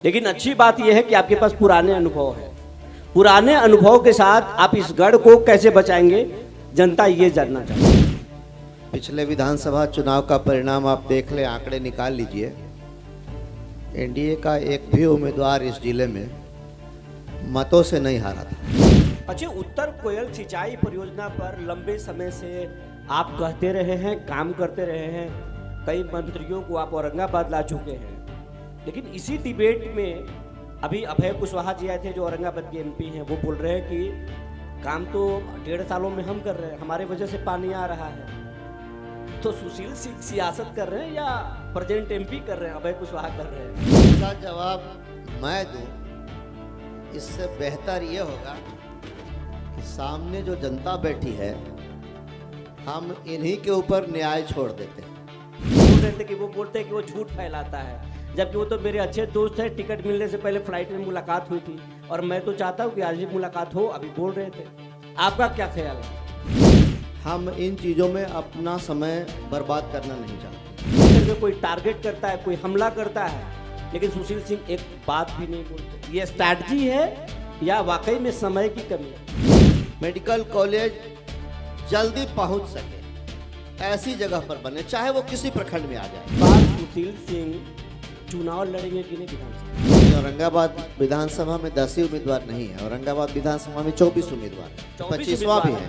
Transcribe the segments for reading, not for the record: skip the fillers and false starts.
लेकिन अच्छी बात यह है कि आपके पास पुराने अनुभव है। पुराने अनुभव के साथ आप इस गढ़ को कैसे बचाएंगे, जनता ये जानना चाहती है। पिछले विधानसभा चुनाव का परिणाम आप देख ले, आंकड़े निकाल लीजिए। एनडीए का एक भी उम्मीदवार इस जिले में मतों से नहीं हारा था। अच्छा, उत्तर कोयल सिंचाई परियोजना पर लंबे समय से आप कहते रहे हैं, काम करते रहे हैं, कई मंत्रियों को आप औरंगाबाद ला चुके हैं। लेकिन इसी डिबेट में अभी अभय कुशवाहा जी आए थे जो औरंगाबाद के एमपी हैं, वो बोल रहे हैं कि काम तो 1.5 सालों में हम कर रहे हैं, हमारे वजह से पानी आ रहा है। तो सुशील सिंह सियासत कर रहे हैं या प्रेजेंट एमपी कर रहे हैं, अभय कुशवाहा कर रहे हैं? इसका जवाब मैं दूं, इससे बेहतर ये होगा कि सामने जो जनता बैठी है, हम इन्हीं के ऊपर न्याय छोड़ देते हैं। बोल रहे थे कि वो बोलते हैं कि वो झूठ फैलाता है, जबकि वो तो मेरे अच्छे दोस्त हैं। टिकट मिलने से पहले फ्लाइट में मुलाकात हुई थी और मैं तो चाहता हूँ कि आज भी मुलाकात हो। अभी बोल रहे थे, आपका क्या ख्याल है? हम इन चीज़ों में अपना समय बर्बाद करना नहीं चाहते। कोई टारगेट करता है, कोई हमला करता है, लेकिन सुशील सिंह एक बात भी नहीं बोलते। ये स्ट्रैटेजी है या वाकई में समय की कमी है? मेडिकल कॉलेज जल्दी पहुंच सके ऐसी जगह पर बने, चाहे वो किसी प्रखंड में आ जाए। बात सुशील सिंह चुनाव लड़ेंगे कि नहीं विधानसभा? औरंगाबाद विधानसभा में 10 ही उम्मीदवार नहीं है, औरंगाबाद विधानसभा में 24 उम्मीदवार है, 25वां भी है।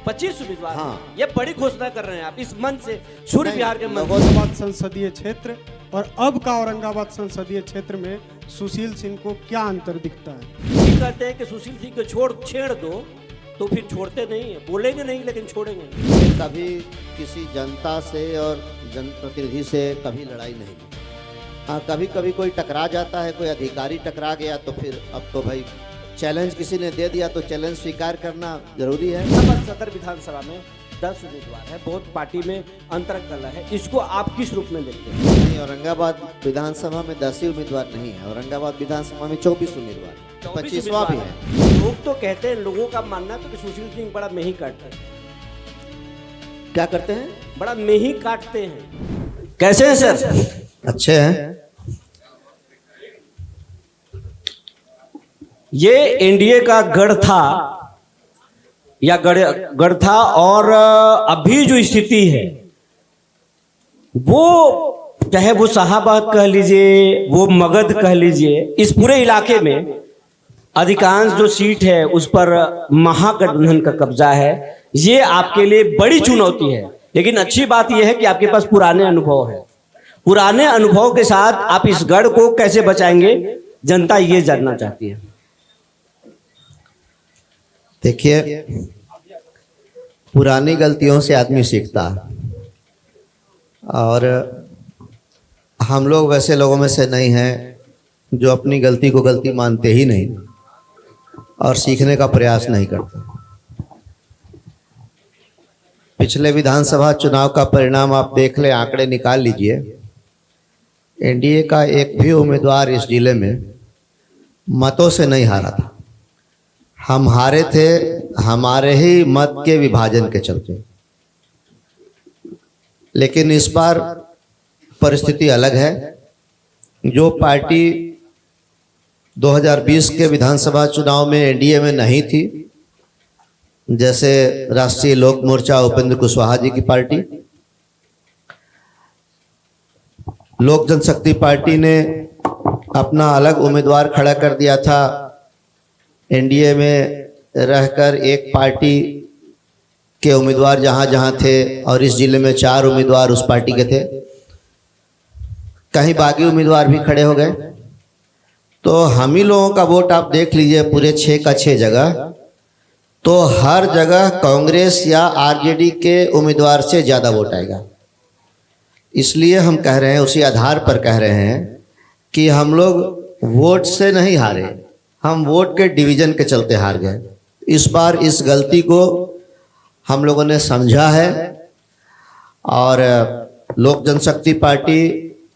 25 उम्मीदवार। हाँ, ये बड़ी घोषणा कर रहे हैं आप इस मन से, सूर्य बिहार के मन। औरंगाबाद संसदीय क्षेत्र और अब का औरंगाबाद संसदीय क्षेत्र में सुशील सिंह को क्या अंतर दिखता है? ये कहते हैं कि सुशील सिंह को छेड़ दो तो फिर छोड़ते नहीं है, बोलेंगे नहीं लेकिन छोड़ेंगे नहीं। कभी किसी जनता से और जनप्रतिनिधि से कभी लड़ाई नहीं। हाँ, कभी कभी कोई टकरा जाता है, कोई अधिकारी टकरा गया तो फिर अब तो भाई चैलेंज किसी ने दे दिया तो चैलेंज स्वीकार करना जरूरी है। सदर विधानसभा में 10 उम्मीदवार है, बहुत पार्टी में अंतरकलह है, इसको आप किस रूप में देखते हैं? नहीं, औरंगाबाद विधानसभा में 10 ही उम्मीदवार नहीं है, औरंगाबाद विधानसभा में 24 उम्मीदवार, 25वां भी है। लोग तो कहते हैं, लोगों का मानना तो कि सुशील सिंह बड़ा मेही काटते हैं। क्या करते हैं? बड़ा मेही काटते हैं। कैसे हैं सर? अच्छे हैं। ये एनडीए का गढ़ था या गढ़ था, और अभी जो स्थिति है वो, चाहे वो शाहाबाद कह लीजिए, वो मगध कह लीजिए, इस पूरे इलाके में अधिकांश जो सीट है उस पर महागठबंधन का कब्जा है। ये आपके लिए बड़ी चुनौती है। लेकिन अच्छी बात यह है कि आपके पास पुराने अनुभव है। पुराने अनुभव के साथ आप इस गढ़ को कैसे बचाएंगे, जनता ये जानना चाहती है। देखिए, पुरानी गलतियों से आदमी सीखता है, और हम लोग वैसे लोगों में से नहीं हैं जो अपनी गलती को गलती मानते ही नहीं और सीखने का प्रयास नहीं करते। पिछले विधानसभा चुनाव का परिणाम आप देख ले, आंकड़े निकाल लीजिए। एनडीए का एक भी उम्मीदवार इस जिले में मतों से नहीं हारा था। हम हारे थे हमारे ही मत के विभाजन के चलते। लेकिन इस बार परिस्थिति अलग है। जो पार्टी 2020 के विधानसभा चुनाव में एनडीए में नहीं थी, जैसे राष्ट्रीय लोक मोर्चा उपेंद्र कुशवाहा जी की पार्टी, लोक जनशक्ति पार्टी ने अपना अलग उम्मीदवार खड़ा कर दिया था। एनडीए में रहकर एक पार्टी के उम्मीदवार जहां जहां थे, और इस जिले में 4 उम्मीदवार उस पार्टी के थे। कहीं बागी उम्मीदवार भी खड़े हो गए। तो हम ही लोगों का वोट आप देख लीजिए, पूरे 6 का 6 जगह, तो हर जगह कांग्रेस या आरजेडी के उम्मीदवार से ज़्यादा वोट आएगा। इसलिए हम कह रहे हैं, उसी आधार पर कह रहे हैं कि हम लोग वोट से नहीं हारे, हम वोट के डिवीजन के चलते हार गए। इस बार इस गलती को हम लोगों ने समझा है, और लोक जनशक्ति पार्टी,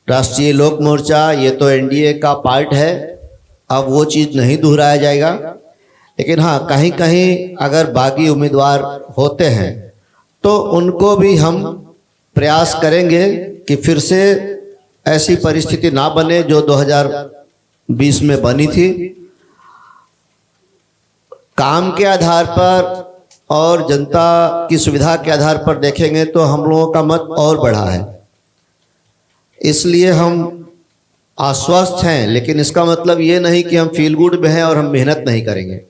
राष्ट्रीय लोक मोर्चा, ये तो एनडीए का पार्ट है, अब वो चीज़ नहीं दोहराया जाएगा। लेकिन हाँ, कहीं कहीं अगर बागी उम्मीदवार होते हैं तो उनको भी हम प्रयास करेंगे कि फिर से ऐसी परिस्थिति ना बने जो 20 में बनी थी। काम के आधार पर और जनता की सुविधा के आधार पर देखेंगे तो हम लोगों का मत और बढ़ा है, इसलिए हम आश्वस्त हैं। लेकिन इसका मतलब ये नहीं कि हम फील गुड में हैं और हम मेहनत नहीं करेंगे।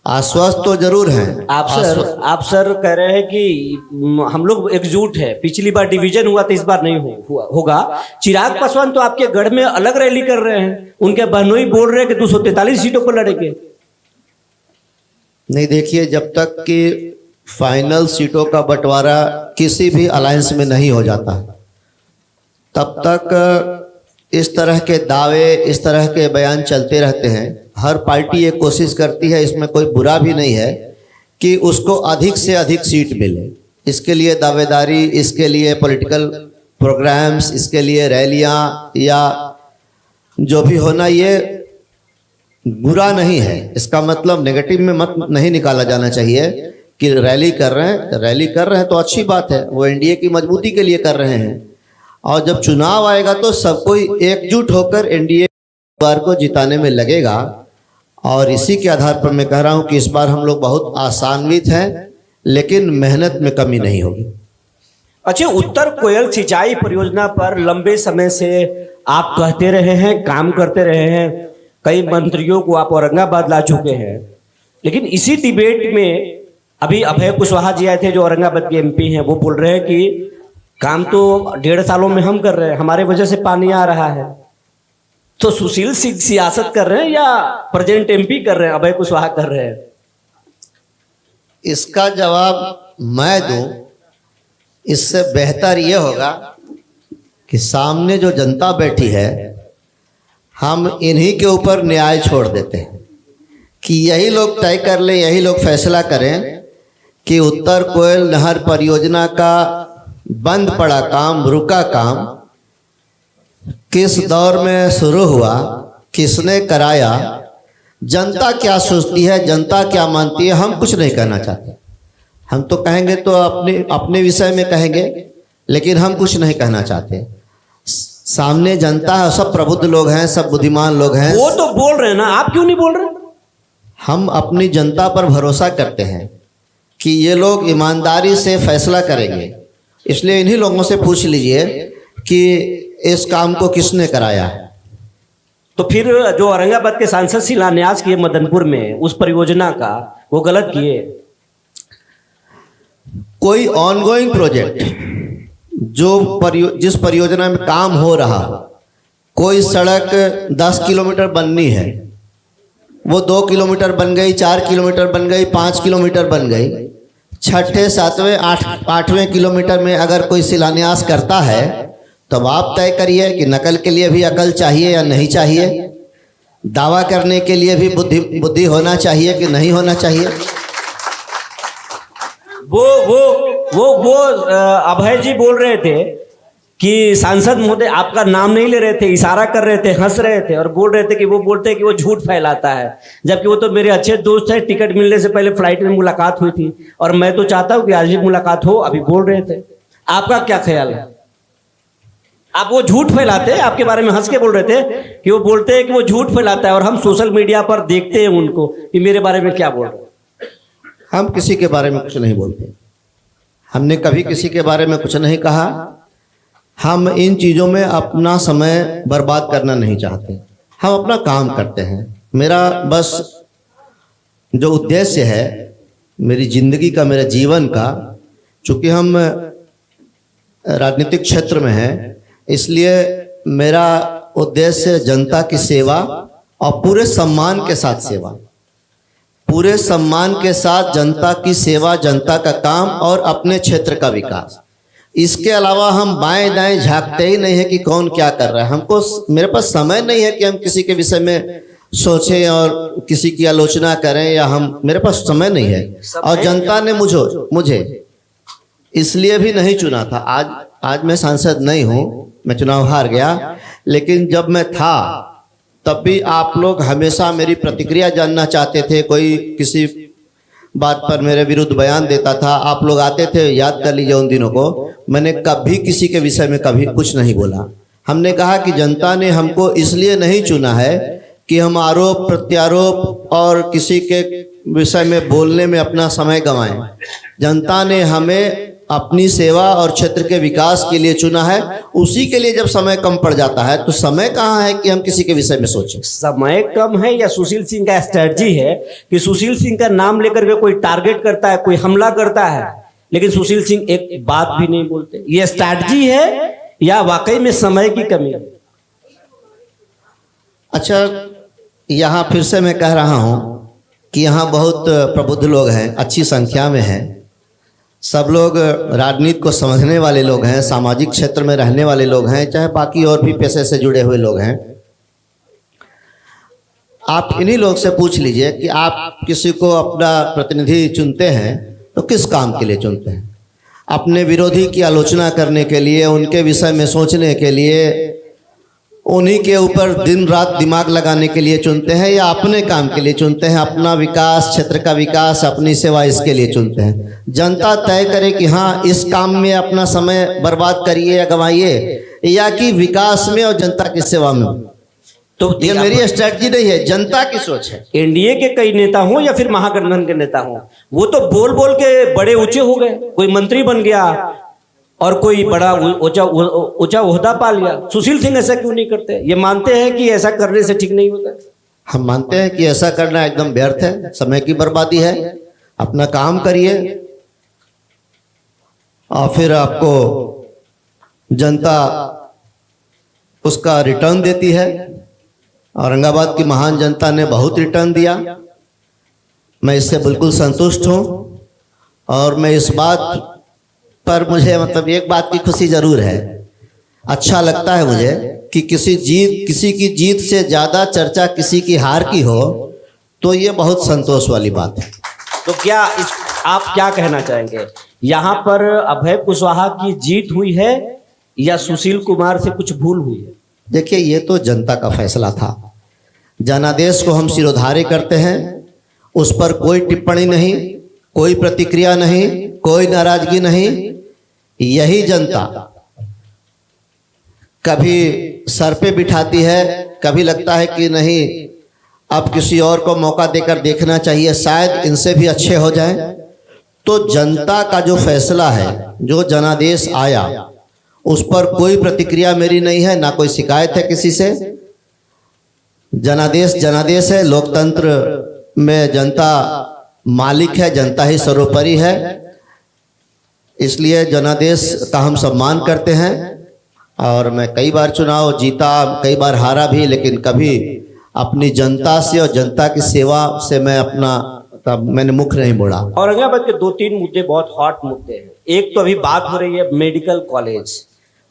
आश्वस्त तो जरूर हैं। आप सर कह रहे हैं कि हम लोग एकजुट है। पिछली बार डिवीजन हुआ तो इस बार नहीं होगा। चिराग पासवान तो आपके गढ़ में अलग रैली कर रहे हैं, उनके बहनोई बोल रहे हैं कि 243 सीटों पर लड़ेंगे। नहीं, देखिए, जब तक कि फाइनल सीटों का बंटवारा किसी भी अलायंस में नहीं हो जाता तब तक इस तरह के दावे, इस तरह के बयान चलते रहते हैं। हर पार्टी ये कोशिश करती है, इसमें कोई बुरा भी नहीं है, कि उसको अधिक से अधिक सीट मिले। इसके लिए दावेदारी, इसके लिए पॉलिटिकल प्रोग्राम्स, इसके लिए रैलियां या जो भी होना, ये बुरा नहीं है। इसका मतलब नेगेटिव में मत नहीं निकाला जाना चाहिए कि रैली कर रहे हैं तो अच्छी बात है, वो एनडीए की मजबूती के लिए कर रहे हैं। और जब चुनाव आएगा तो सब कोई एकजुट होकर एनडीए को जिताने में लगेगा। और इसी के आधार पर मैं कह रहा हूं कि इस बार हम लोग बहुत आशान्वित हैं, लेकिन मेहनत में कमी नहीं होगी। अच्छा, उत्तर कोयल सिंचाई परियोजना पर लंबे समय से आप कहते रहे हैं, काम करते रहे हैं, कई मंत्रियों को आप औरंगाबाद ला चुके हैं। लेकिन इसी डिबेट में अभी अभय कुशवाहा जी आए थे, जो औरंगाबाद के एमपी हैं, वो बोल रहे हैं कि काम तो 1.5 सालों में हम कर रहे हैं, हमारे वजह से पानी आ रहा है। तो सुशील सिंह सियासत कर रहे हैं या प्रेजेंट एमपी कर रहे हैं, अभय कुशवाहा कर रहे हैं? इसका जवाब मैं दूं, इससे बेहतर ये होगा कि सामने जो जनता बैठी है, हम इन्हीं के ऊपर न्याय छोड़ देते हैं कि यही लोग तय कर लें, यही लोग फैसला करें कि उत्तर कोयल नहर परियोजना का बंद पड़ा काम, रुका काम किस दौर में शुरू हुआ, किसने कराया, जनता क्या सोचती है, जनता क्या मानती है, हम कुछ नहीं कहना चाहते। हम तो कहेंगे तो अपने विषय में कहेंगे, लेकिन हम कुछ नहीं कहना चाहते। सामने जनता है, सब प्रबुद्ध लोग हैं, सब बुद्धिमान लोग हैं। वो तो बोल रहे हैं ना, आप क्यों नहीं बोल रहे? हम अपनी जनता पर भरोसा करते हैं कि ये लोग ईमानदारी से फैसला करेंगे। इसलिए इन्हीं लोगों से पूछ लीजिए कि इस काम को किसने कराया है। तो फिर जो औरंगाबाद के सांसद शिलान्यास किए मदनपुर में उस परियोजना का, वो गलत किए? कोई ऑनगोइंग प्रोजेक्ट जिस परियोजना में काम हो रहा, कोई सड़क 10 किलोमीटर बननी है, वो 2 किलोमीटर बन गई, 4 किलोमीटर बन गई, 5 किलोमीटर बन गई, 6ठे 7वें 8वें किलोमीटर में अगर कोई शिलान्यास करता है, तब आप तय करिए कि नकल के लिए भी अकल चाहिए या नहीं चाहिए, दावा करने के लिए भी बुद्धि होना चाहिए कि नहीं होना चाहिए। वो अभय जी बोल रहे थे कि सांसद महोदय आपका नाम नहीं ले रहे थे, इशारा कर रहे थे, हंस रहे थे और बोल रहे थे कि वो बोलते हैं कि वो झूठ फैलाता है, जबकि वो तो मेरे अच्छे दोस्त हैं। टिकट मिलने से पहले फ्लाइट में मुलाकात हुई थी और मैं तो चाहता हूं कि आज भी मुलाकात हो। अभी बोल रहे थे, आपका क्या ख्याल है? आप वो झूठ फैलाते हैं, आपके बारे में हंस के बोल रहे थे कि वो बोलते हैं कि वो झूठ फैलाता है, और हम सोशल मीडिया पर देखते हैं उनको कि मेरे बारे में क्या बोल रहे हैं। हम किसी के बारे में कुछ नहीं बोलते, हमने कभी किसी के बारे में कुछ नहीं कहा। हम इन चीज़ों में अपना समय बर्बाद करना नहीं चाहते, हम अपना काम करते हैं। मेरा बस जो उद्देश्य है मेरी जिंदगी का, मेरे जीवन का, चूँकि हम राजनीतिक क्षेत्र में हैं, इसलिए मेरा उद्देश्य जनता की सेवा और पूरे सम्मान के साथ सेवा, पूरे सम्मान के साथ जनता की सेवा, जनता का काम और अपने क्षेत्र का विकास। इसके अलावा हम बाएं दाएं झांकते ही नहीं है कि कौन क्या कर रहा है। हमको, मेरे पास समय नहीं है कि हम किसी के विषय में सोचें और किसी की आलोचना करें, या मेरे पास समय नहीं है। और जनता ने मुझे इसलिए भी नहीं चुना था। आज मैं सांसद नहीं हूं, मैं चुनाव हार गया, लेकिन जब मैं था तब भी आप लोग हमेशा मेरी प्रतिक्रिया जानना चाहते थे। कोई किसी बात पर मेरे विरुद्ध बयान देता था, आप लोग आते थे, याद कर लीजिए उन दिनों को। मैंने कभी किसी के विषय में कभी कुछ नहीं बोला। हमने कहा कि जनता ने हमको इसलिए नहीं चुना है कि हम आरोप प्रत्यारोप और किसी के विषय में बोलने में अपना समय गंवाएं। जनता ने हमें अपनी सेवा और क्षेत्र के विकास के लिए चुना है। उसी के लिए जब समय कम पड़ जाता है तो समय कहाँ है कि हम किसी के विषय में सोचें। समय कम है या सुशील सिंह का स्ट्रेटजी है कि सुशील सिंह का नाम लेकर के कोई टारगेट करता है, कोई हमला करता है, लेकिन सुशील सिंह एक बात भी नहीं बोलते? ये स्ट्रेटजी है या वाकई में समय की कमी है? अच्छा, यहाँ फिर से मैं कह रहा हूँ कि यहाँ बहुत प्रबुद्ध लोग हैं, अच्छी संख्या में हैं। सब लोग राजनीति को समझने वाले लोग हैं, सामाजिक क्षेत्र में रहने वाले लोग हैं, चाहे बाकी और भी पेशे से जुड़े हुए लोग हैं। आप इन्हीं लोग से पूछ लीजिए कि आप किसी को अपना प्रतिनिधि चुनते हैं तो किस काम के लिए चुनते हैं? अपने विरोधी की आलोचना करने के लिए, उनके विषय में सोचने के लिए, उन्हीं के ऊपर दिन रात दिमाग लगाने के लिए चुनते हैं, या अपने काम के लिए चुनते हैं? अपना विकास, क्षेत्र का विकास, अपनी सेवा, इसके लिए चुनते हैं? जनता तय करे कि हाँ, इस काम में अपना समय बर्बाद करिए या गंवाइए, या कि विकास में और जनता की सेवा में। तो ये मेरी स्ट्रैटेजी नहीं है, जनता की सोच है। एनडीए के कई नेता हों या फिर महागठबंधन के नेता हों, वो तो बोल बोल के बड़े ऊंचे हो गए। कोई मंत्री बन गया और कोई बड़ा ऊंचा ओहदा पा लिया। सुशील सिंह ऐसा क्यों नहीं करते? ये मानते हैं कि ऐसा करने से ठीक नहीं होता? हम मानते हैं कि ऐसा करना एकदम व्यर्थ है, समय की बर्बादी है। अपना काम करिए और फिर आपको जनता उसका रिटर्न देती है। औरंगाबाद की महान जनता ने बहुत रिटर्न दिया, मैं इससे बिल्कुल संतुष्ट हूँ। और मैं इस बात पर मुझे एक बात की खुशी जरूर है। अच्छा लगता है मुझे कि किसी की जीत से ज्यादा चर्चा किसी की हार की हो, तो ये बहुत संतोष वाली बात है। तो क्या आप क्या कहना चाहेंगे? यहाँ पर अभय कुशवाहा की जीत हुई है या सुशील कुमार से कुछ भूल हुई है? देखिए, ये तो जनता का फैसला था। जनादेश को हम सिरोधार्य करते हैं, उस पर कोई टिप्पणी नहीं, कोई प्रतिक्रिया नहीं, कोई नाराजगी नहीं। यही जनता कभी सर पे बिठाती है, कभी लगता है कि नहीं, अब किसी और को मौका देकर देखना चाहिए, शायद इनसे भी अच्छे हो जाएं। तो जनता का जो फैसला है, जो जनादेश आया, उस पर कोई प्रतिक्रिया मेरी नहीं है, ना कोई शिकायत है किसी से। जनादेश जनादेश है। लोकतंत्र में जनता मालिक है, जनता ही सर्वोपरि है। इसलिए जनादेश का हम सम्मान करते हैं। और मैं कई बार चुनाव जीता, कई बार हारा भी, लेकिन कभी अपनी जनता से और जनता की सेवा से मैंने मुख नहीं मोड़ा। औरंगाबाद के 2-3 मुद्दे बहुत हॉट मुद्दे हैं। एक तो अभी बात हो रही है मेडिकल कॉलेज,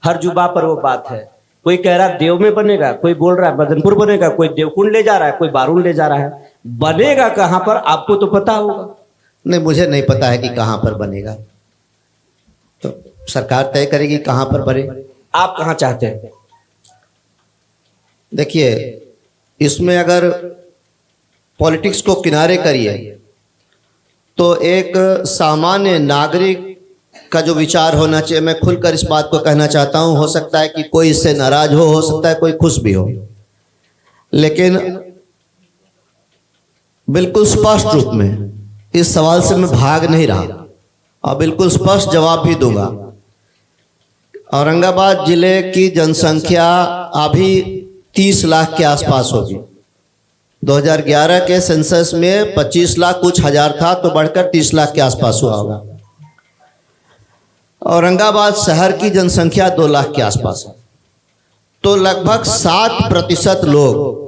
हर जुबा पर वो बात है। कोई कह रहा है देव में बनेगा, कोई बोल रहा है मदनपुर बनेगा, कोई देवकुंड ले जा रहा है, कोई बारूण ले जा रहा है। बनेगा कहाँ पर आपको तो पता होगा? नहीं, मुझे नहीं पता है कि कहाँ पर बनेगा, तो सरकार तय करेगी कहाँ पर बने। आप कहाँ चाहते हैं? देखिए, इसमें अगर पॉलिटिक्स को किनारे करिए तो एक सामान्य नागरिक का जो विचार होना चाहिए, मैं खुलकर इस बात को कहना चाहता हूं। हो सकता है कि कोई इससे नाराज हो सकता है कोई खुश भी हो, लेकिन बिल्कुल स्पष्ट रूप में इस सवाल से मैं भाग नहीं रहा और बिल्कुल स्पष्ट जवाब भी दूंगा। औरंगाबाद जिले की जनसंख्या अभी 30 लाख के आसपास होगी। 2011 के सेंसस में 25 लाख कुछ हजार था, तो बढ़कर 30 लाख के आसपास हुआ होगा। औरंगाबाद शहर की जनसंख्या 2 लाख के आसपास है, तो लगभग 7% लोग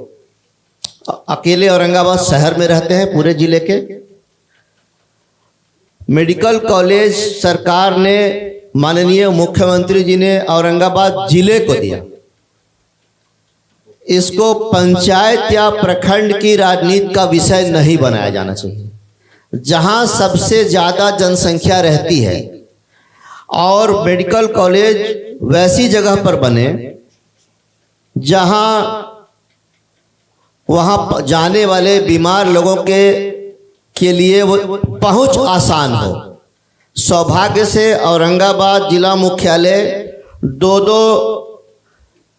अकेले औरंगाबाद शहर में रहते हैं, पूरे जिले के। मेडिकल कॉलेज सरकार ने, माननीय मुख्यमंत्री जी ने औरंगाबाद जिले को दिया। इसको पंचायत या प्रखंड की राजनीति का विषय नहीं बनाया जाना चाहिए। जहां सबसे ज्यादा जनसंख्या रहती है और मेडिकल कॉलेज वैसी जगह पर बने जहां वहां जाने वाले बीमार लोगों के लिए वो पहुंच आसान हो। सौभाग्य से औरंगाबाद जिला मुख्यालय 2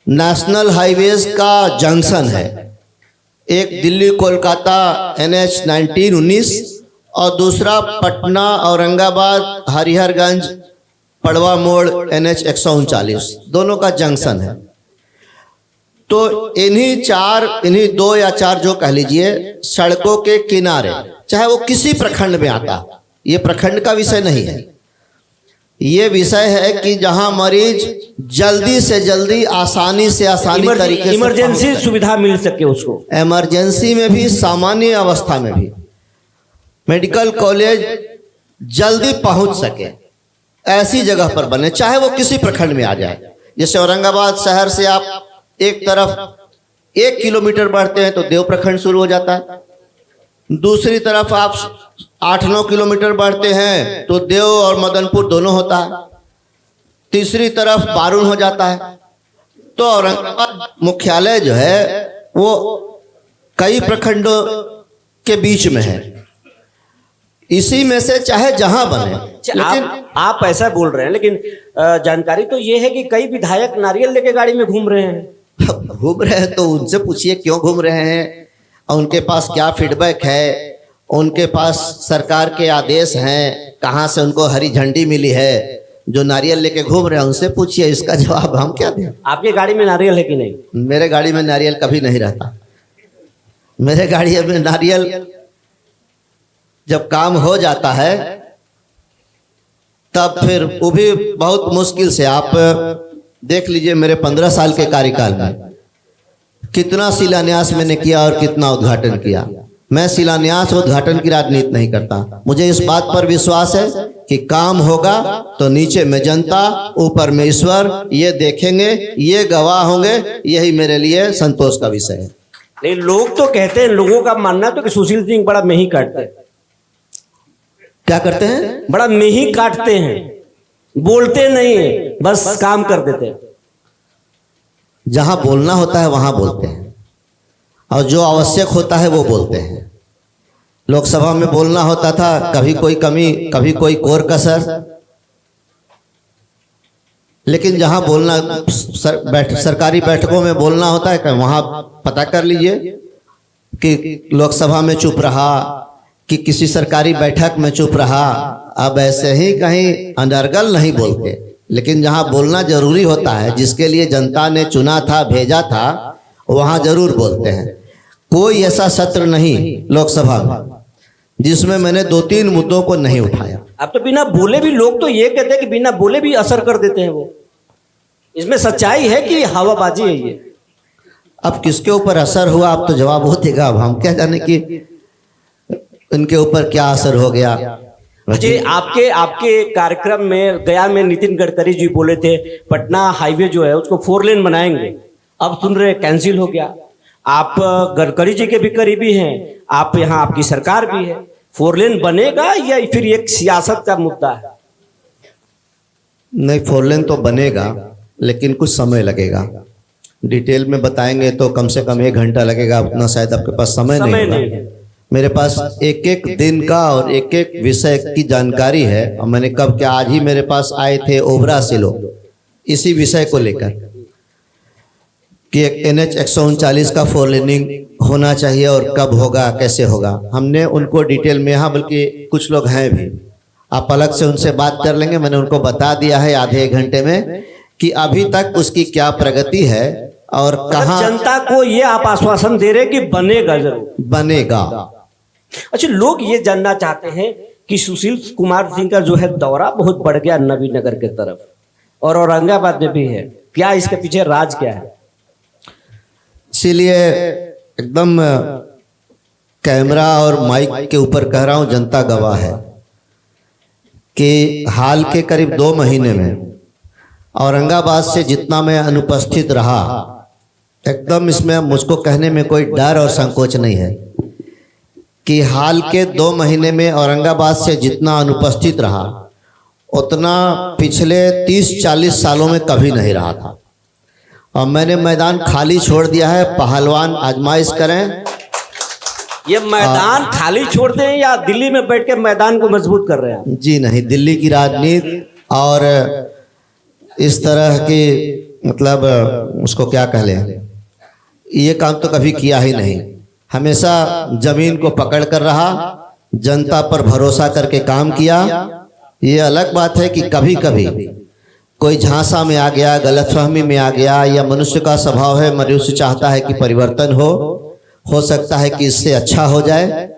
नेशनल हाईवेज का जंक्शन है। एक दिल्ली कोलकाता NH 1919 और दूसरा पटना औरंगाबाद हरिहरगंज पड़वा मोड़ NH 139, दोनों का जंक्शन है। तो इन्हीं 2 या 4 जो कह लीजिए सड़कों के किनारे, चाहे वो किसी प्रखंड में आता, ये प्रखंड का विषय नहीं है, ये विषय है कि जहां मरीज जल्दी से जल्दी आसानी तरीके से इमरजेंसी सुविधा मिल सके उसको, इमरजेंसी में भी सामान्य अवस्था में भी मेडिकल कॉलेज जल्दी पहुंच सके, ऐसी जगह पर बने, चाहे वो किसी प्रखंड में आ जाए। जैसे औरंगाबाद शहर से आप एक तरफ 1 किलोमीटर बढ़ते हैं तो देव प्रखंड शुरू हो जाता है, दूसरी तरफ आप 8-9 किलोमीटर बढ़ते हैं तो देव और मदनपुर दोनों होता है, तीसरी तरफ बारुण हो जाता है। तो औरंगाबाद मुख्यालय जो है वो कई प्रखंडों के बीच में है, इसी में से चाहे जहां बने। लेकिन आप ऐसा बोल रहे हैं, लेकिन जानकारी तो ये है कि कई विधायक नारियल लेके गाड़ी में घूम रहे हैं। घूम रहे हैं तो उनसे पूछिए क्यों घूम रहे हैं और उनके पास क्या फीडबैक है, उनके पास सरकार के आदेश हैं, कहाँ से उनको हरी झंडी मिली है जो नारियल लेके घूम रहे हैं, उनसे पूछिए। इसका जवाब हम क्या दें? आपकी गाड़ी में नारियल है कि नहीं? मेरे गाड़ी में नारियल कभी नहीं रहता। मेरे गाड़ी में नारियल जब काम हो जाता है तब फिर वो भी बहुत मुश्किल से। आप देख लीजिए मेरे 15 साल के कार्यकाल में कितना शिलान्यास मैंने किया और कितना उद्घाटन किया। मैं शिलान्यास उद्घाटन की राजनीति नहीं करता। मुझे इस बात पर विश्वास है कि काम होगा तो नीचे में जनता, ऊपर में ईश्वर, ये देखेंगे, ये गवाह होंगे। यही मेरे लिए संतोष का विषय है। नहीं, लोग तो कहते हैं, लोगों का मानना है तो कि सुशील सिंह बड़ा मेही काटते हैं। क्या करते हैं? बड़ा मेही काटते हैं, बोलते नहीं है, बस काम कर देते हैं। जहां बोलना होता है वहां बोलते हैं और जो आवश्यक होता है वो बोलते हैं। लोकसभा में बोलना होता था, कभी कोई कमी, कभी कोई कोर कसर, लेकिन जहां बोलना सरकारी बैठकों में बोलना होता है कि वहां पता कर लीजिए कि लोकसभा में चुप रहा कि किसी सरकारी बैठक में चुप रहा। अब ऐसे ही कहीं अनर्गल नहीं बोलते, लेकिन जहां बोलना जरूरी होता है, जिसके लिए जनता ने चुना था, भेजा था, वहां जरूर बोलते हैं। कोई ऐसा सत्र नहीं लोकसभा में जिसमें मैंने 2-3 मुद्दों को नहीं उठाया। अब तो बिना बोले भी, लोग तो ये कहते हैं कि बिना बोले भी असर कर देते हैं वो। इसमें सच्चाई है कि हवाबाजी है ये? अब किसके ऊपर असर हुआ आप तो जवाब हो देगा। अब हम क्या जाने कि इनके ऊपर क्या असर हो गया। जी, आपके कार्यक्रम में गया में नितिन गडकरी जी बोले थे पटना हाईवे जो है उसको 4 लेन बनाएंगे। अब सुन रहे कैंसिल हो गया। आप गडकरी जी के भी करीबी हैं, आप यहाँ आपकी सरकार भी है। 4 लेन बनेगा या फिर एक सियासत का मुद्दा है? नहीं, 4 लेन तो बनेगा, लेकिन कुछ समय लगेगा। डिटेल में बताएंगे तो कम से कम 1 घंटा लगेगा, उतना शायद आपके पास समय नहीं होगा। मेरे पास एक दिन का और एक विषय की जानकारी है। और मैंने कब क्या, आज ही मेरे पास आए थे ओबरा से लोग इसी विषय को लेकर कि NH 139 का 4 लेनिंग होना चाहिए और कब होगा, कैसे होगा। हमने उनको डिटेल में, यहाँ बल्कि कुछ लोग हैं भी, आप अलग से उनसे बात कर लेंगे। मैंने उनको बता दिया है आधे 1 घंटे में कि अभी तक उसकी क्या प्रगति है और कहाँ। जनता को ये आप आश्वासन दे रहे कि बनेगा, जरूर बनेगा। अच्छा, लोग ये जानना चाहते हैं कि सुशील कुमार सिंह का जो है दौरा बहुत बढ़ गया नबीनगर के तरफ और औरंगाबाद में भी है। क्या इसके पीछे राज क्या है? इसीलिए एकदम कैमरा और माइक के ऊपर कह रहा हूं, जनता गवाह है कि हाल के करीब 2 महीने में औरंगाबाद से जितना मैं अनुपस्थित रहा, एकदम इसमें मुझको कहने में कोई डर और संकोच नहीं है कि हाल के 2 महीने में औरंगाबाद से जितना अनुपस्थित रहा उतना पिछले 30-40 सालों में कभी नहीं रहा था। और मैंने मैदान खाली छोड़ दिया है। पहलवान आजमाइश करें। ये मैदान खाली छोड़ते हैं या दिल्ली में बैठ के मैदान को मजबूत कर रहे हैं? जी नहीं, दिल्ली की राजनीति और इस तरह की, मतलब उसको क्या कह लें, ये काम तो कभी किया ही नहीं। हमेशा जमीन को पकड़ कर रहा, जनता पर भरोसा करके काम किया। ये अलग बात है कि कभी कभी कोई झांसा में आ गया, गलतफहमी में आ गया, या मनुष्य का स्वभाव है, मनुष्य चाहता है कि परिवर्तन हो सकता है कि इससे अच्छा हो जाए,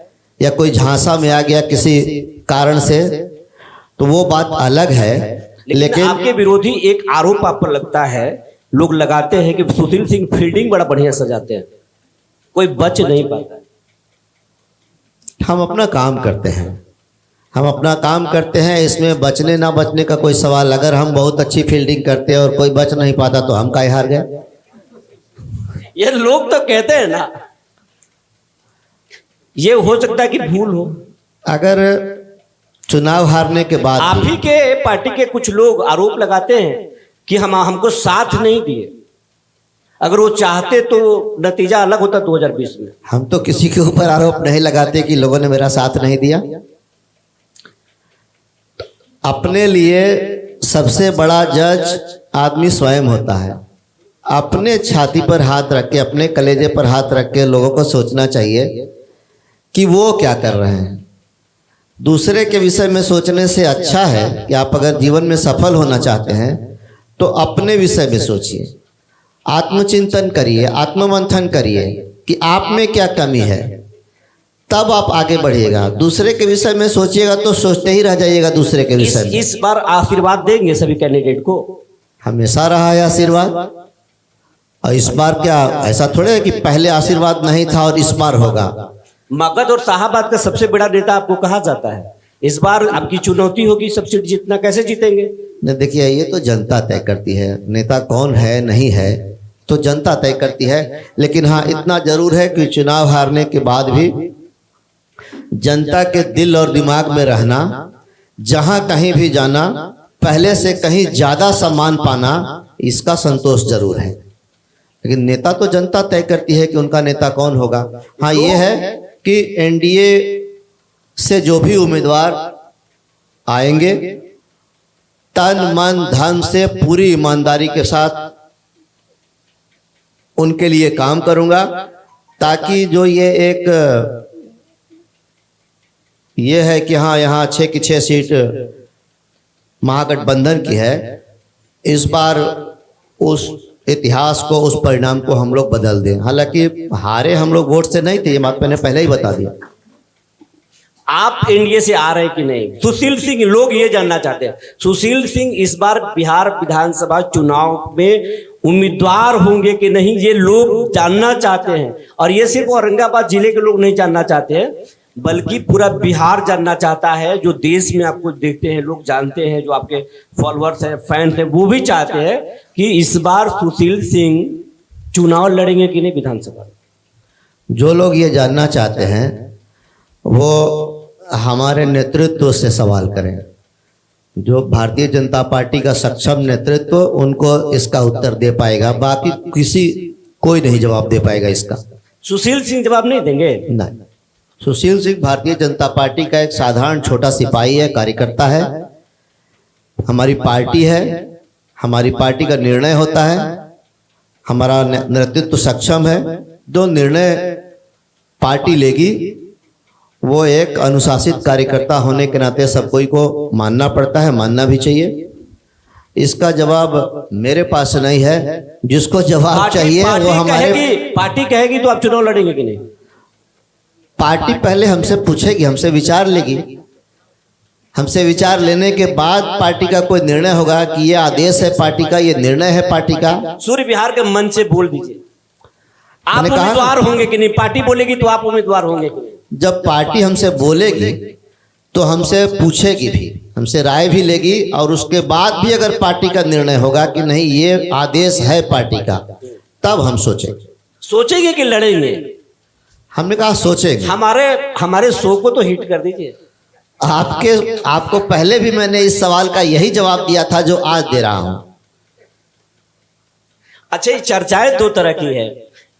या कोई झांसा में आ गया किसी कारण से, तो वो बात अलग है। लेकिन आपके विरोधी एक आरोप आप पर लगता है, लोग लगाते हैं कि सुशील सिंह फील्डिंग बड़ा बढ़िया सजाते हैं, कोई बच नहीं पाता। हम अपना काम करते हैं, हम अपना काम करते हैं, इसमें बचने ना बचने का कोई सवाल। अगर हम बहुत अच्छी फील्डिंग करते हैं और कोई बच नहीं पाता तो हम काहे हार गए? ये लोग तो कहते हैं ना, ये हो सकता है कि भूल हो। अगर चुनाव हारने के बाद आप ही के पार्टी के कुछ लोग आरोप लगाते हैं कि हमको साथ नहीं दिए, अगर वो चाहते तो नतीजा अलग होता 2020 में। हम तो किसी के ऊपर आरोप नहीं लगाते कि लोगों ने मेरा साथ नहीं दिया। अपने लिए सबसे बड़ा जज आदमी स्वयं होता है। अपने छाती पर हाथ रख के, अपने कलेजे पर हाथ रख के लोगों को सोचना चाहिए कि वो क्या कर रहे हैं। दूसरे के विषय में सोचने से अच्छा है कि आप अगर जीवन में सफल होना चाहते हैं तो अपने विषय में सोचिए, आत्मचिंतन करिए, आत्ममंथन करिए कि आप में क्या कमी है, तब आप आगे बढ़िएगा। दूसरे के विषय में सोचिएगा तो सोचते ही रह जाइएगा दूसरे के विषय में। इस बार आशीर्वाद देंगे सभी कैंडिडेट को? हमेशा रहा है आशीर्वाद, और इस बार क्या ऐसा थोड़े है कि पहले आशीर्वाद नहीं था और इस बार होगा। मगध और शाहाबाद का सबसे बड़ा नेता आपको कहा जाता है, इस बार आपकी चुनौती होगी सब सीट जीतना, कैसे जीतेंगे? नहीं, देखिए ये तो जनता तय करती है, नेता कौन है नहीं है तो जनता तय करती है। लेकिन हाँ, इतना जरूर है कि चुनाव हारने के बाद भी जनता के दिल और दिमाग में रहना, जहां कहीं भी जाना, पहले से कहीं ज्यादा सम्मान पाना, इसका संतोष जरूर है। लेकिन नेता तो जनता तय करती है कि उनका नेता कौन होगा। हाँ, ये है कि एनडीए से जो भी उम्मीदवार आएंगे, तन मन धन से पूरी ईमानदारी के साथ उनके लिए काम करूंगा, ताकि जो ये है कि हाँ यहाँ 6 की 6 सीट महागठबंधन की है, इस बार उस इतिहास को, उस परिणाम को हम लोग बदल दें। हालांकि हारे हम लोग वोट से नहीं थे, ये बात मैंने पहले ही बता दिया। आप एनडीए से आ रहे कि नहीं? सुशील सिंह, लोग ये जानना चाहते हैं, सुशील सिंह इस बार बिहार विधानसभा चुनाव में उम्मीदवार होंगे कि नहीं, ये लोग जानना चाहते हैं। और ये सिर्फ औरंगाबाद जिले के लोग नहीं जानना चाहते हैं, बल्कि पूरा बिहार जानना चाहता है। जो देश में आपको देखते हैं, लोग जानते हैं, जो आपके फॉलोअर्स हैं, फैंस हैं, वो भी चाहते हैं कि इस बार सुशील सिंह चुनाव लड़ेंगे कि नहीं विधानसभा। जो लोग ये जानना चाहते हैं वो हमारे नेतृत्व से सवाल करें। जो भारतीय जनता पार्टी का सक्षम नेतृत्व उनको इसका उत्तर दे पाएगा, बाकी कोई नहीं जवाब दे पाएगा इसका। सुशील सिंह जवाब नहीं देंगे? नहीं, सुशील सिंह भारतीय जनता पार्टी का एक साधारण छोटा सिपाही है, कार्यकर्ता है। हमारी पार्टी है, हमारी पार्टी का निर्णय होता है, हमारा नेतृत्व सक्षम है। जो निर्णय पार्टी लेगी वो एक अनुशासित कार्यकर्ता होने के नाते सब कोई को मानना पड़ता है, मानना भी चाहिए। इसका जवाब मेरे पास नहीं है, जिसको जवाब चाहिए वो हमारे पार्टी कहेगी तो आप चुनाव लड़ेंगे कि नहीं? पार्टी पहले हमसे पूछेगी, हमसे विचार लेगी, हमसे विचार लेने के बाद पार्टी का कोई निर्णय होगा कि ये आदेश है पार्टी का, ये निर्णय है पार्टी का। सूर्य विहार के मन से बोल दीजिए, आप उम्मीदवार होंगे कि नहीं? पार्टी बोलेगी तो आप उम्मीदवार होंगे कि नहीं? जब पार्टी हमसे बोलेगी तो हमसे पूछेगी भी, हमसे राय भी लेगी, और उसके बाद भी अगर पार्टी का निर्णय होगा कि नहीं ये आदेश है पार्टी का, तब हम सोचेंगे कि लड़ेंगे। हमने कहा सोचेंगे। हमारे शो को तो हिट कर दीजिए। आपको पहले भी मैंने इस सवाल का यही जवाब दिया था जो आज दे रहा हूं। अच्छा, ये चर्चाएं दो तरह की है।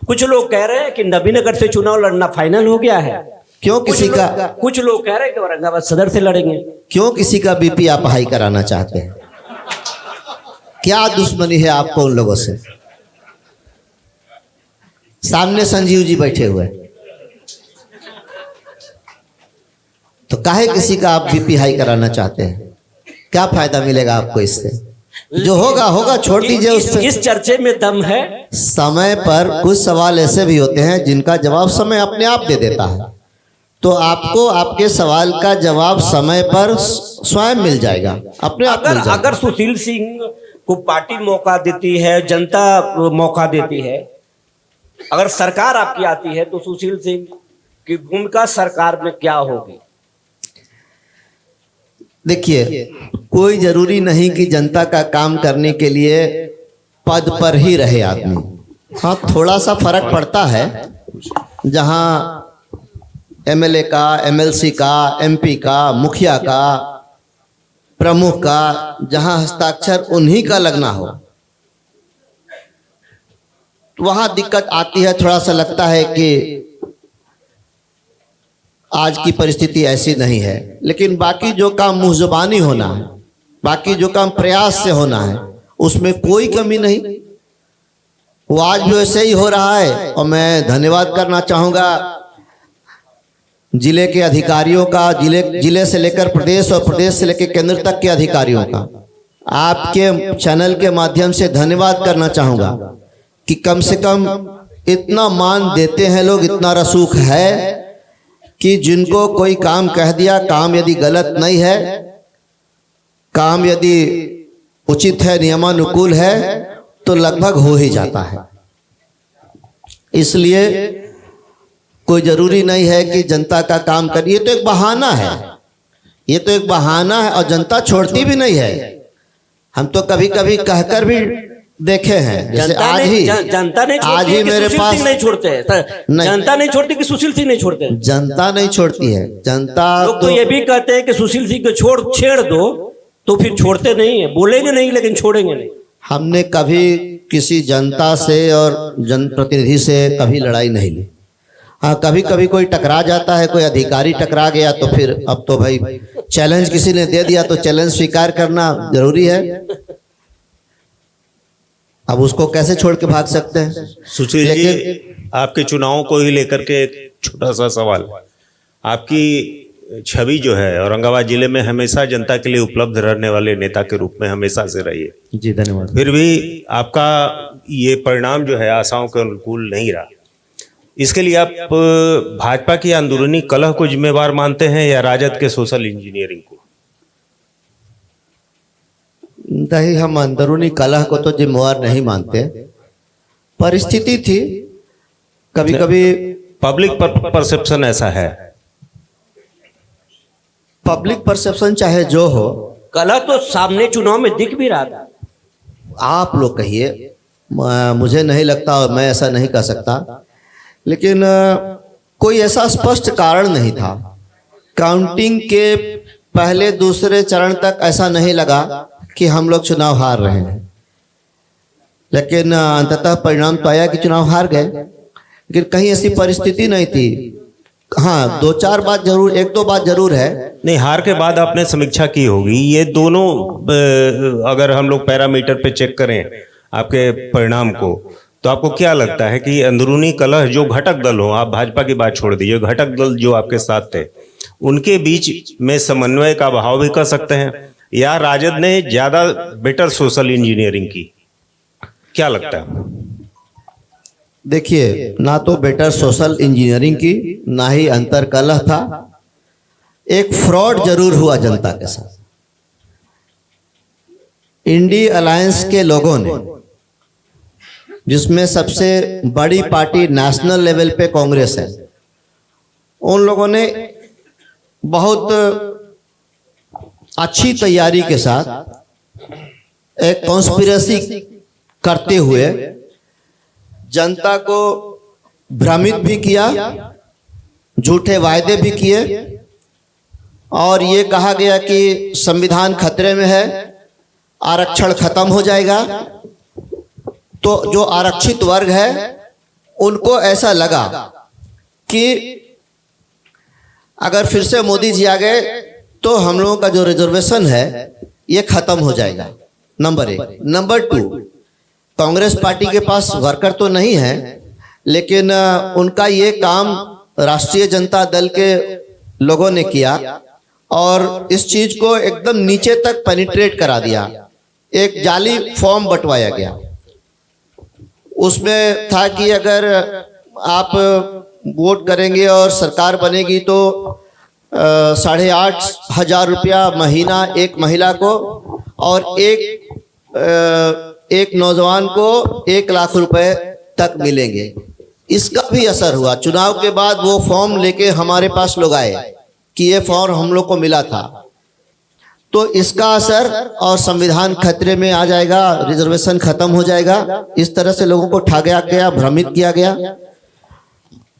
कुछ लोग कह रहे हैं कि नबीनगर से चुनाव लड़ना फाइनल हो गया है। क्यों किसी का? कुछ लोग कह रहे हैं कि औरंगाबाद सदर से लड़ेंगे। क्यों किसी का बीपी आप हाई कराना चाहते हैं? क्या दुश्मनी है आपको उन लोगों से? सामने संजीव जी बैठे हुए, तो काहे किसी का आप बीपी हाई कराना चाहते हैं? क्या फायदा मिलेगा आपको इससे? जो होगा होगा, छोड़ दीजिए उस पे। इस चर्चे में दम है। समय पर कुछ सवाल ऐसे भी होते हैं जिनका जवाब समय अपने आप दे देता है, तो आपको आपके सवाल का जवाब समय पर स्वयं मिल जाएगा, अपने आप मिल जाएगा। अगर सुशील सिंह को पार्टी मौका देती है, जनता मौका देती है, अगर सरकार आपकी आती है, तो सुशील सिंह की भूमिका सरकार में क्या होगी? देखिए, कोई जरूरी नहीं कि जनता का काम करने के लिए पद पर ही रहे आदमी। हाँ, थोड़ा सा फर्क पड़ता है। जहाँ एमएलए का, एमएलसी का, एमपी का, मुखिया का, प्रमुख का, जहाँ हस्ताक्षर उन्हीं का लगना हो, वहाँ दिक्कत आती है। थोड़ा सा लगता है कि आज की परिस्थिति ऐसी नहीं है, लेकिन बाकी जो काम मुहज़बानी होना है, बाकी जो काम प्रयास से होना है, उसमें कोई कमी नहीं। वो आज भी वैसे ही हो रहा है। और मैं धन्यवाद करना चाहूँगा जिले के अधिकारियों का, जिले से लेकर प्रदेश और प्रदेश से लेकर केंद्र तक के अधिकारियों का। आपके चैनल के माध्यम से धन्यवाद करना चाहूँगा कि कम से कम इतना मान देते हैं लोग, इतना रसूख है कि जिनको कोई काम कह दिया, काम यदि गलत नहीं है, काम यदि उचित है, नियमानुकूल है, तो लगभग हो ही जाता है। इसलिए कोई जरूरी नहीं है कि जनता का काम करिए। तो एक बहाना है, ये तो एक बहाना है, और जनता छोड़ती भी नहीं है। हम तो कभी कभी कहकर भी देखे हैं, जैसे आज ही आज ही मेरे पास नहीं छोड़ते हैं। जनता नहीं छोड़ती कि सुशील सिंह नहीं छोड़ते हैं? जनता नहीं छोड़ती है। जनता लोग तो ये भी कहते हैं कि सुशील सिंह को छेड़ दो, तो फिर छोड़ते नहीं है। बोलेंगे नहीं, लेकिन छोड़ेंगे नहीं। हमने कभी किसी जनता से और जनप्रतिनिधि से कभी लड़ाई नहीं ली। हाँ, कभी कभी कोई टकरा जाता है, कोई अधिकारी टकरा गया, तो फिर अब तो भाई चैलेंज किसी ने दे दिया तो चैलेंज स्वीकार करना जरूरी है। अब उसको कैसे छोड़ के भाग सकते हैं? सुशील जी, आपके चुनावों को ही लेकर के एक छोटा सा सवाल। आपकी छवि जो है औरंगाबाद जिले में हमेशा जनता के लिए उपलब्ध रहने वाले नेता के रूप में हमेशा से रही है। जी धन्यवाद। फिर भी आपका ये परिणाम जो है आशाओं के अनुकूल नहीं रहा। इसके लिए आप भाजपा की अंदरूनी कलह को जिम्मेवार मानते हैं या राजद के सोशल इंजीनियरिंग को? नहीं, हम अंदरूनी कलह को तो जिम्मेवार नहीं मानते। परिस्थिति थी, कभी कभी पब्लिक परसेप्शन ऐसा है। पब्लिक परसेप्शन चाहे जो हो, कलह तो सामने चुनाव में दिख भी रहा था। आप लोग कहिए, मुझे नहीं लगता और मैं ऐसा नहीं कह सकता, लेकिन कोई ऐसा स्पष्ट कारण नहीं था। काउंटिंग के पहले दूसरे चरण तक ऐसा नहीं लगा कि हम लोग चुनाव हार रहे हैं, लेकिन अंततः परिणाम तो आया कि चुनाव हार गए। लेकिन कहीं ऐसी परिस्थिति नहीं थी। हाँ, दो चार बात जरूर, एक दो बात जरूर है। नहीं, हार के बाद आपने समीक्षा की होगी। ये दोनों अगर हम लोग पैरामीटर पे चेक करें आपके परिणाम को, तो आपको क्या लगता है कि अंदरूनी कलह जो घटक दल हो, आप भाजपा की बात छोड़ दीजिए, घटक दल जो आपके साथ थे, उनके बीच में समन्वय का अभाव भी कर सकते हैं, या राजद ने ज्यादा बेटर सोशल इंजीनियरिंग की? क्या लगता है? देखिए, ना तो बेटर सोशल इंजीनियरिंग की, ना ही अंतर कलह था। एक फ्रॉड जरूर हुआ जनता के साथ। इंडी अलायंस के लोगों ने, जिसमें सबसे बड़ी पार्टी नेशनल लेवल पे कांग्रेस है, उन लोगों ने बहुत अच्छी तैयारी के साथ एक कॉन्स्पिरेसी करते हुए जनता को भ्रमित भी किया, झूठे वायदे भी किए, और ये कहा गया कि संविधान खतरे में है, आरक्षण खत्म हो जाएगा। तो जो आरक्षित वर्ग है उनको ऐसा लगा कि अगर फिर से मोदी जी आ गए तो हम लोगों का जो रिजर्वेशन है ये खत्म हो जाएगा। नंबर एक। नंबर टू, कांग्रेस पार्टी के पास वर्कर तो नहीं है, लेकिन उनका ये काम राष्ट्रीय जनता दल के लोगों ने किया और इस चीज को एकदम नीचे तक पेनिट्रेट करा दिया। एक जाली फॉर्म बंटवाया गया, उसमें था कि अगर आप वोट करेंगे और सरकार बनेगी तो 8,500 रुपया महीना एक महिला को और एक नौजवान को 1 लाख रुपए तक मिलेंगे। इसका भी असर हुआ। चुनाव के बाद वो फॉर्म लेके हमारे पास लोग आए कि ये फॉर्म हम लोग को मिला था, तो इसका असर और संविधान खतरे में आ जाएगा, रिजर्वेशन खत्म हो जाएगा, इस तरह से लोगों को ठगा गया, भ्रमित किया गया।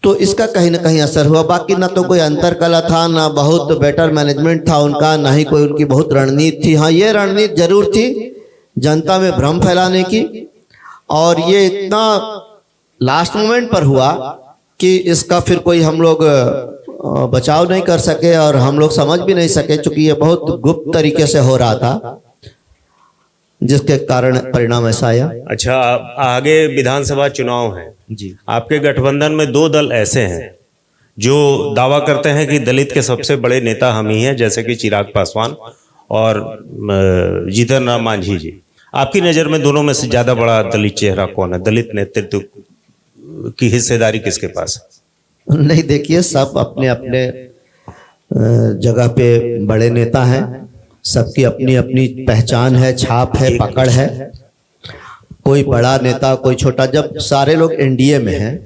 तो इसका कहीं ना कहीं असर हुआ। बाकी ना तो कोई अंतर कला था, ना बहुत बेटर मैनेजमेंट था उनका, ना ही कोई उनकी बहुत रणनीति थी। हाँ, ये रणनीति जरूर थी जनता में भ्रम फैलाने की, और ये इतना लास्ट मोमेंट पर हुआ कि इसका फिर कोई हम लोग बचाव नहीं कर सके और हम लोग समझ भी नहीं सके, क्योंकि ये बहुत गुप्त तरीके से हो रहा था, जिसके कारण परिणाम ऐसा आया। अच्छा, आगे विधानसभा चुनाव है जी। आपके गठबंधन में 2 दल ऐसे हैं जो दावा करते हैं कि दलित के सबसे बड़े नेता हम ही हैं, जैसे कि चिराग पासवान और जीतन राम मांझी जी। आपकी नज़र में दोनों में से ज़्यादा बड़ा दलित चेहरा कौन है? दलित नेतृत्व की हिस्सेदारी किसके पास है? नहीं, देखिए, सब अपने अपने जगह पे बड़े नेता हैं, सबकी अपनी अपनी पहचान है, छाप है, पकड़ है। कोई बड़ा नेता, कोई छोटा। जब सारे लोग एनडीए में हैं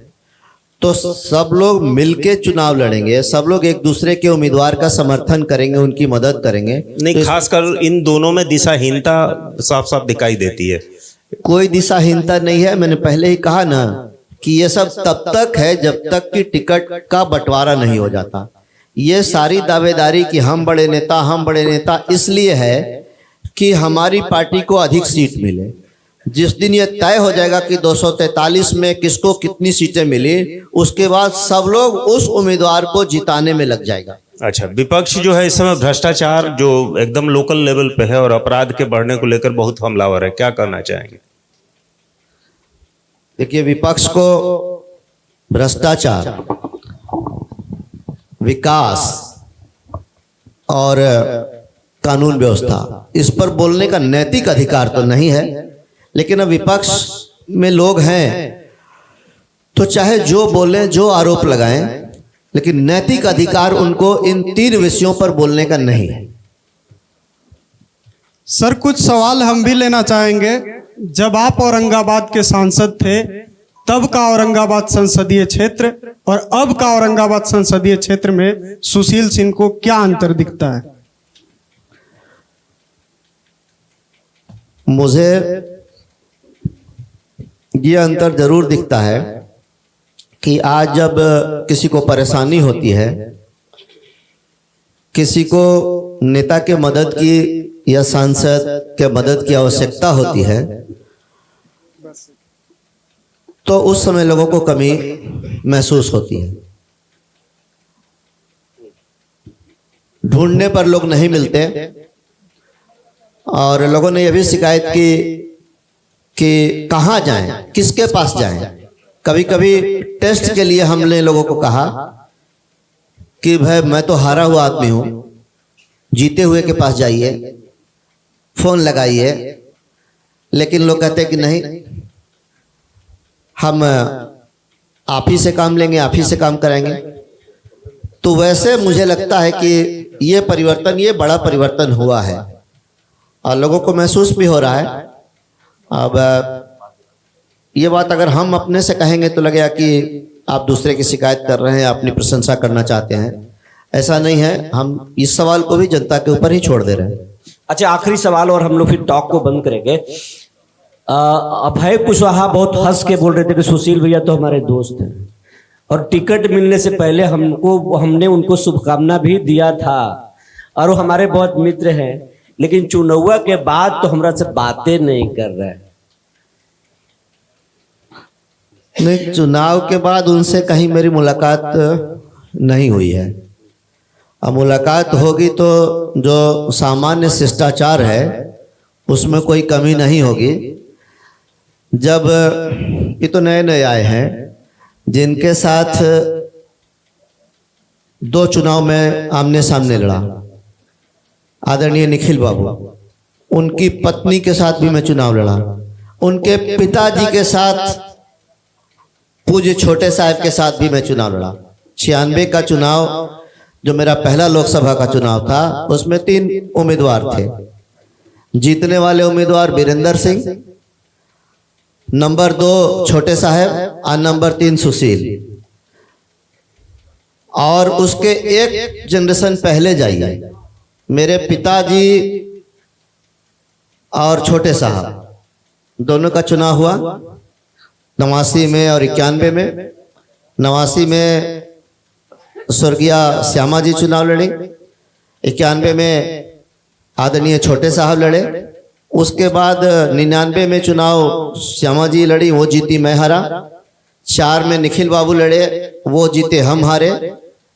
तो सब लोग मिलके चुनाव लड़ेंगे, सब लोग एक दूसरे के उम्मीदवार का समर्थन करेंगे, उनकी मदद करेंगे। नहीं, तो खासकर इन दोनों में दिशाहीनता साफ साफ दिखाई देती है। कोई दिशाहीनता नहीं है। मैंने पहले ही कहा ना कि ये सब तब तक है जब तक कि टिकट का बंटवारा नहीं हो जाता। ये सारी दावेदारी कि हम बड़े नेता इसलिए है कि हमारी पार्टी को अधिक सीट मिले। जिस दिन ये तय हो जाएगा कि 243 में किसको कितनी सीटें मिली, उसके बाद सब लोग उस उम्मीदवार को जिताने में लग जाएगा। अच्छा, विपक्ष जो है इस समय भ्रष्टाचार जो एकदम लोकल लेवल पे है और अपराध के बढ़ने को लेकर बहुत हमलावर है, क्या करना चाहेंगे? देखिए, विपक्ष को भ्रष्टाचार, विकास और कानून व्यवस्था, इस पर बोलने का नैतिक अधिकार तो नहीं है, लेकिन अब विपक्ष में लोग हैं तो चाहे जो बोलें, जो आरोप लगाएं, लेकिन नैतिक अधिकार उनको इन 3 विषयों पर बोलने का नहीं है। सर, कुछ सवाल हम भी लेना चाहेंगे। जब आप औरंगाबाद के सांसद थे तब का औरंगाबाद संसदीय क्षेत्र और अब का औरंगाबाद संसदीय क्षेत्र में सुशील सिंह को क्या अंतर दिखता है? मुझे ये अंतर जरूर दिखता है कि आज जब किसी को परेशानी होती है, किसी को नेता के मदद की या सांसद के मदद की आवश्यकता होती है, तो उस समय लोगों को कमी महसूस होती है। ढूंढने पर लोग नहीं मिलते और लोगों ने यह भी शिकायत की कि कहाँ जाएं, किसके पास जाएं। कभी कभी टेस्ट के लिए हमने लोगों को कहा कि भाई मैं तो हारा हुआ आदमी हूं, जीते हुए के पास जाइए, फोन लगाइए, लेकिन लोग कहते हैं कि नहीं, हम आप ही से काम लेंगे, आप ही से काम कराएंगे। तो वैसे मुझे लगता है कि ये परिवर्तन, ये बड़ा परिवर्तन हुआ है और लोगों को महसूस भी हो रहा है। अब ये बात अगर हम अपने से कहेंगे तो लगेगा कि आप दूसरे की शिकायत कर रहे हैं, अपनी प्रशंसा करना चाहते हैं। ऐसा नहीं है, हम इस सवाल को भी जनता के ऊपर ही छोड़ दे रहे हैं। अच्छा, आखिरी सवाल और हम लोग फिर टॉक को बंद करेंगे। अभय कुशवाहा बहुत हंस के बोल रहे थे कि सुशील भैया तो हमारे दोस्त हैं और टिकट मिलने से पहले हमने उनको शुभकामना भी दिया था और वो हमारे बहुत मित्र हैं, लेकिन चुनाव के बाद तो हमरा से बातें नहीं कर रहे। नहीं, चुनाव के बाद उनसे कहीं मेरी मुलाकात नहीं हुई है। अब मुलाकात होगी तो जो सामान्य शिष्टाचार है उसमें कोई कमी नहीं होगी। जब ये तो नए नए आए हैं, जिनके साथ 2 चुनाव में आमने सामने लड़ा, आदरणीय निखिल बाबू। उनकी पत्नी के साथ भी मैं चुनाव लड़ा, उनके पिताजी के साथ पूज्य छोटे साहब के साथ भी मैं चुनाव लड़ा। 96 का चुनाव जो मेरा पहला लोकसभा का चुनाव था, उसमें 3 उम्मीदवार थे। जीतने वाले उम्मीदवार वीरेंद्र सिंह, नंबर 2 छोटे साहब और नंबर 3 सुशील। और उसके एक जनरेशन पहले जाइए, मेरे पिताजी और छोटे साहब दोनों का चुनाव हुआ 89 में और 91 में। 89 में स्वर्गीय श्यामा जी चुनाव लड़े, 91 में आदरणीय छोटे साहब लड़े। उसके बाद 99 में चुनाव श्यामा जी लड़ी, वो जीती, मैं हारा। 4 में निखिल बाबू लड़े, वो जीते, हम हारे।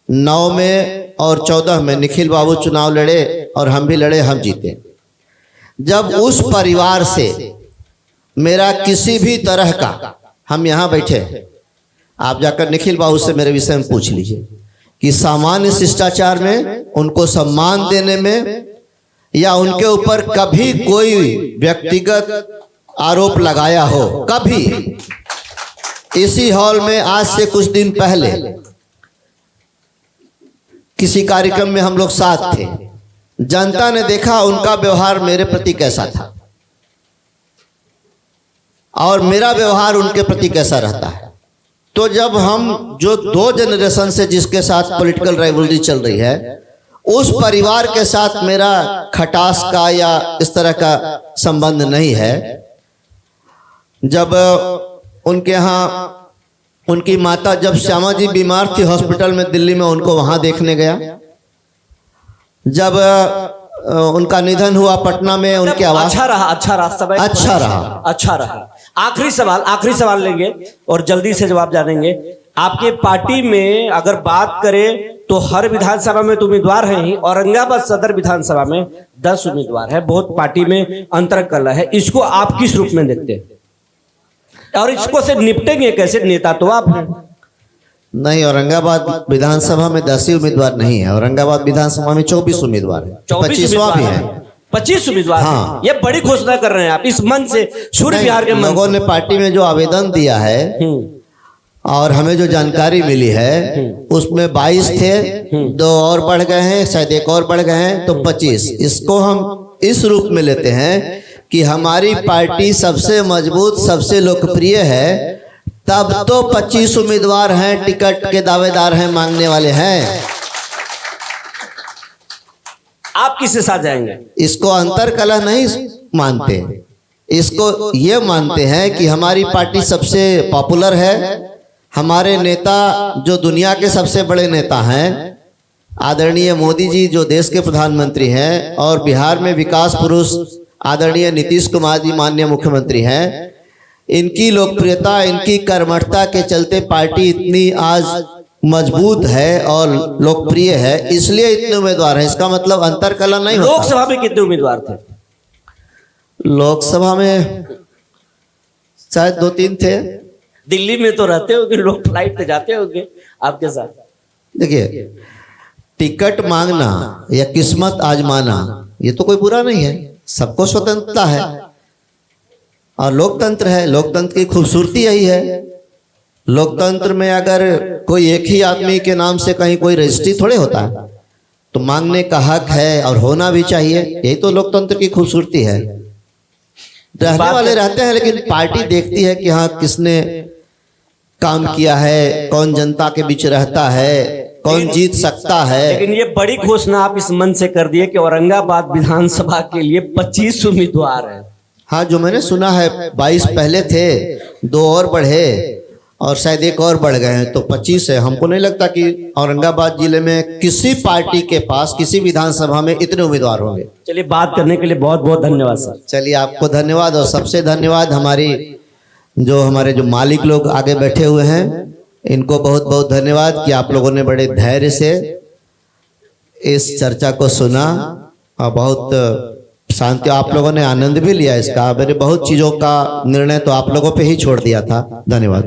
9 में और 14 में निखिल बाबू चुनाव लड़े और हम भी लड़े, हम जीते। जब उस परिवार से मेरा किसी भी तरह का, हम यहाँ बैठे, आप जाकर निखिल बाबू से मेरे विषय में पूछ लीजिए कि सामान्य शिष्टाचार में उनको सम्मान देने में या उनके ऊपर कभी कोई व्यक्तिगत आरोप लगाया हो, कभी। इसी हॉल में आज से कुछ दिन पहले किसी कार्यक्रम में हम लोग साथ थे, जनता ने देखा उनका व्यवहार मेरे प्रति कैसा था और मेरा व्यवहार उनके प्रति कैसा रहता है। तो जब हम जो 2 जनरेशन से जिसके साथ पॉलिटिकल राइवलरी चल रही है, उस परिवार के साथ मेरा खटास का या इस तरह का संबंध नहीं है। जब उनके यहाँ उनकी माता, जब श्यामा जी बीमार थी हॉस्पिटल में दिल्ली में, उनको वहां देखने गया। जब उनका निधन हुआ पटना में, उनके आवास अच्छा रहा समय अच्छा रहा। आखिरी सवाल लेंगे और जल्दी से जवाब जानेंगे। आपके पार्टी में अगर बात करें तो हर विधानसभा में तो उम्मीदवार हैं ही, औरंगाबाद सदर विधानसभा में 10 उम्मीदवार है। बहुत पार्टी में अंतर कलह है, इसको आप किस रूप में देखते हैं और इसको से निपटेंगे कैसे? नेता तो आप हैं। नहीं, औरंगाबाद विधानसभा में 10 ही उम्मीदवार नहीं है, औरंगाबाद विधानसभा में 24 उम्मीदवार है, 25वां भी है। 25 उम्मीदवार। हाँ। ये बड़ी घोषणा कर रहे हैं आप इस मन से, सूर्य बिहार के मन लोगों ने पार्टी में जो आवेदन दिया है और हमें जो जानकारी मिली है उसमें 22 थे, 2 और बढ़ गए हैं, शायद 1 और बढ़ गए हैं, तो 25। इसको हम इस रूप में लेते हैं कि हमारी पार्टी सबसे मजबूत, सबसे लोकप्रिय है, तब तो 25 उम्मीदवार हैं, टिकट के दावेदार हैं, मांगने वाले हैं। आप किसके साथ जाएंगे? इसको अंतर कलह नहीं मानते, इसको ये मानते हैं कि हमारी पार्टी सबसे पॉपुलर है। हमारे नेता जो दुनिया के सबसे बड़े नेता हैं, आदरणीय मोदी जी जो देश के प्रधानमंत्री हैं, और बिहार में विकास पुरुष आदरणीय नीतीश कुमार जी माननीय मुख्यमंत्री हैं, इनकी लोकप्रियता, इनकी कर्मठता के चलते पार्टी इतनी आज मजबूत है और लोकप्रिय है, इसलिए इतने उम्मीदवार हैं। इसका मतलब अंतर कलह नहीं होता। लोकसभा में कितने उम्मीदवार थे? लोकसभा में शायद 2-3 थे। दिल्ली में तो रहते होंगे लोग, फ्लाइट पे जाते होंगे आपके साथ। देखिए, टिकट मांगना या किस्मत आजमाना ये तो कोई बुरा नहीं है, सबको स्वतंत्रता है और लोकतंत्र है। लोकतंत्र की खूबसूरती यही है। लोकतंत्र में अगर कोई एक ही आदमी के नाम से कहीं कोई रजिस्ट्री थोड़े होता है, तो मांगने का हक है और होना भी चाहिए। यही तो लोकतंत्र की खूबसूरती है। रहने वाले रहते हैं, लेकिन पार्टी देखती है कि हाँ किसने काम किया है, कौन जनता के बीच रहता है, कौन जीत सकता है। लेकिन ये बड़ी घोषणा आप इस मन से कर दिए कि औरंगाबाद विधानसभा के लिए 25 उम्मीदवार हैं। हाँ, जो मैंने सुना है 22 पहले थे, 2 और बढ़े और शायद 1 और बढ़ गए हैं, तो 25 है। हमको नहीं लगता कि औरंगाबाद जिले में किसी पार्टी के पास किसी विधानसभा में इतने उम्मीदवार होंगे। चलिए, बात करने के लिए बहुत बहुत धन्यवाद सर। चलिए, आपको धन्यवाद और सबसे धन्यवाद हमारे जो मालिक लोग आगे बैठे हुए हैं, इनको बहुत बहुत धन्यवाद कि आप लोगों ने बड़े धैर्य से इस चर्चा को सुना और बहुत शांति, आप लोगों ने आनंद भी लिया इसका। मैंने बहुत चीज़ों का निर्णय तो आप लोगों पे ही छोड़ दिया था। धन्यवाद।